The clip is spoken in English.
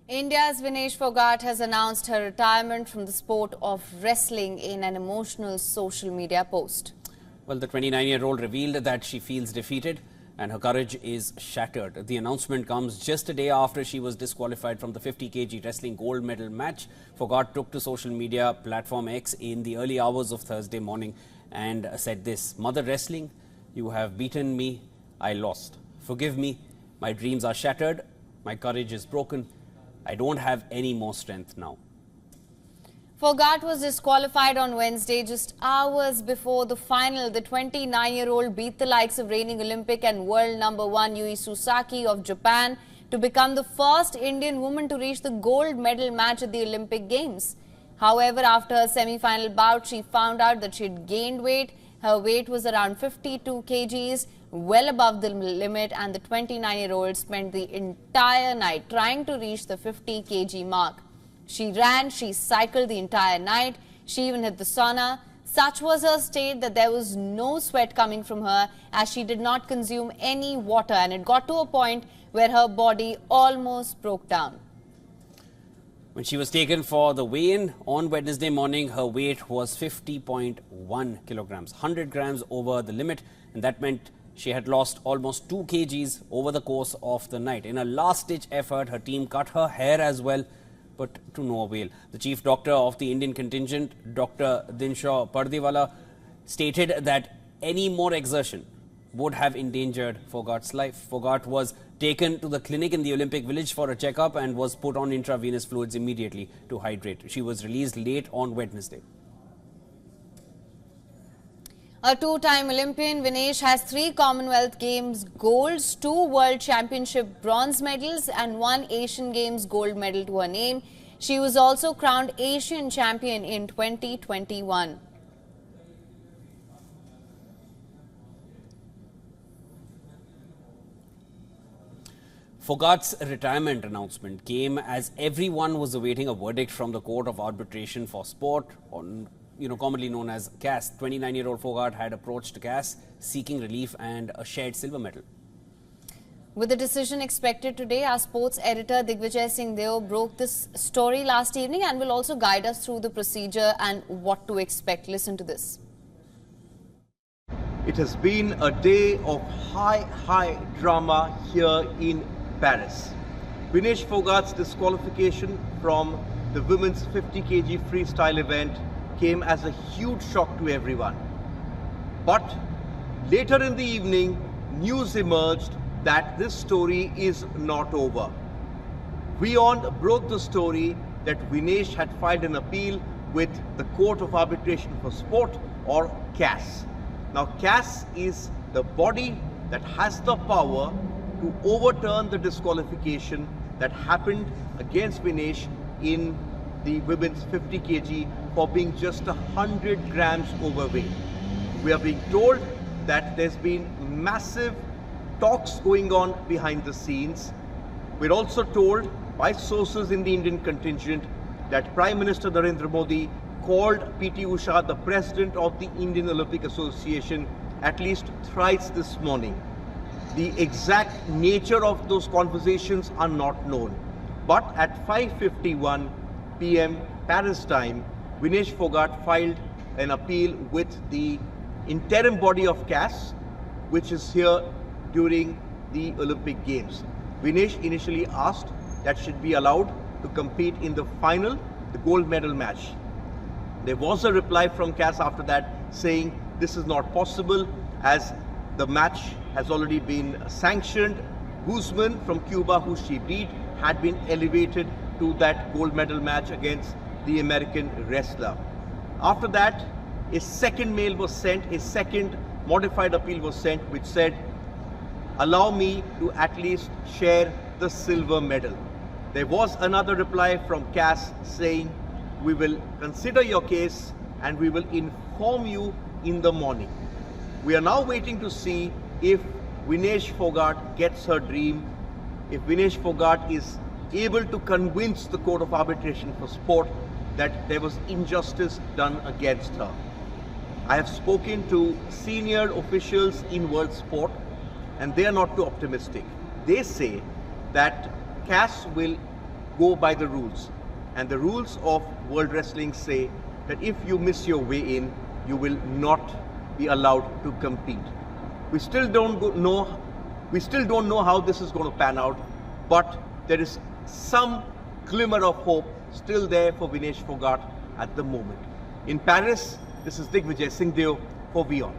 India's Vinesh Phogat has announced her retirement from the sport of wrestling in an emotional social media post. Well, the 29-year-old revealed that she feels defeated and her courage is shattered. The announcement comes just a day after she was disqualified from the 50 kg wrestling gold medal match. Phogat took to social media platform X in the early hours of Thursday morning and said this: "Mother wrestling, you have beaten me, I lost. Forgive me, my dreams are shattered, my courage is broken. I don't have any more strength now." Phogat was disqualified on Wednesday, just hours before the final. The 29-year-old beat the likes of reigning Olympic and world #1 Yui Sasaki of Japan to become the first Indian woman to reach the gold medal match at the Olympic Games. However, after her semi-final bout, she found out that she had gained weight. Her weight was around 52 kgs, well above the limit, and the 29-year-old spent the entire night trying to reach the 50 kg mark. She ran, she cycled the entire night, she even hit the sauna. Such was her state that there was no sweat coming from her, as she did not consume any water, and it got to a point where her body almost broke down. When she was taken for the weigh-in on Wednesday morning, her weight was 50.1 kilograms, 100 grams over the limit, and that meant she had lost almost 2 kgs over the course of the night. In a last-ditch effort, her team cut her hair as well, but to no avail. The chief doctor of the Indian contingent, Dr. Dinshaw Pardiwala, stated that any more exertion would have endangered Phogat's life. Phogat was taken to the clinic in the Olympic Village for a checkup and was put on intravenous fluids immediately to hydrate. She was released late on Wednesday. A two-time Olympian, Vinesh has 3 Commonwealth Games golds, 2 World Championship bronze medals and 1 Asian Games gold medal to her name. She was also crowned Asian champion in 2021. Phogat's retirement announcement came as everyone was awaiting a verdict from the Court of Arbitration for Sport, commonly known as CAS. 29-year-old Phogat had approached CAS seeking relief and a shared silver medal. With the decision expected today, our sports editor Digvijay Singh Deo broke this story last evening and will also guide us through the procedure and what to expect. Listen to this. It has been a day of high drama here in Paris. Vinesh Phogat's disqualification from the women's 50 kg freestyle event came as a huge shock to everyone. But later in the evening, news emerged that this story is not over. WION broke the story that Vinesh had filed an appeal with the Court of Arbitration for Sport, or CAS. Now, CAS is the body that has the power to overturn the disqualification that happened against Vinesh in the women's 50 kg for being just 100 grams overweight. We are being told that there's been massive talks going on behind the scenes. We're also told by sources in the Indian contingent that Prime Minister Narendra Modi called PT Usha, the president of the Indian Olympic Association, at least thrice this morning. The exact nature of those conversations are not known. But at 5:51 p.m. Paris time, Vinesh Phogat filed an appeal with the interim body of CAS, which is here during the Olympic Games. Vinesh initially asked that she'd be allowed to compete in the final, the gold medal match. There was a reply from CAS after that saying this is not possible as the match has already been sanctioned. Guzman from Cuba, who she beat, had been elevated to that gold medal match against the American wrestler. After that, a second mail was sent, a second modified appeal was sent, which said, allow me to at least share the silver medal. There was another reply from CAS saying, we will consider your case and we will inform you in the morning. We are now waiting to see if Vinesh Phogat gets her dream, if Vinesh Phogat is able to convince the Court of Arbitration for Sport that there was injustice done against her. I have spoken to senior officials in world sport and they are not too optimistic. They say that CAS will go by the rules. And the rules of World Wrestling say that if you miss your way in, you will not be allowed to compete. We still don't know how this is going to pan out, but there is some glimmer of hope still there for Vinesh Phogat at the moment. In Paris, this is Digvijay Singhdeo for WION.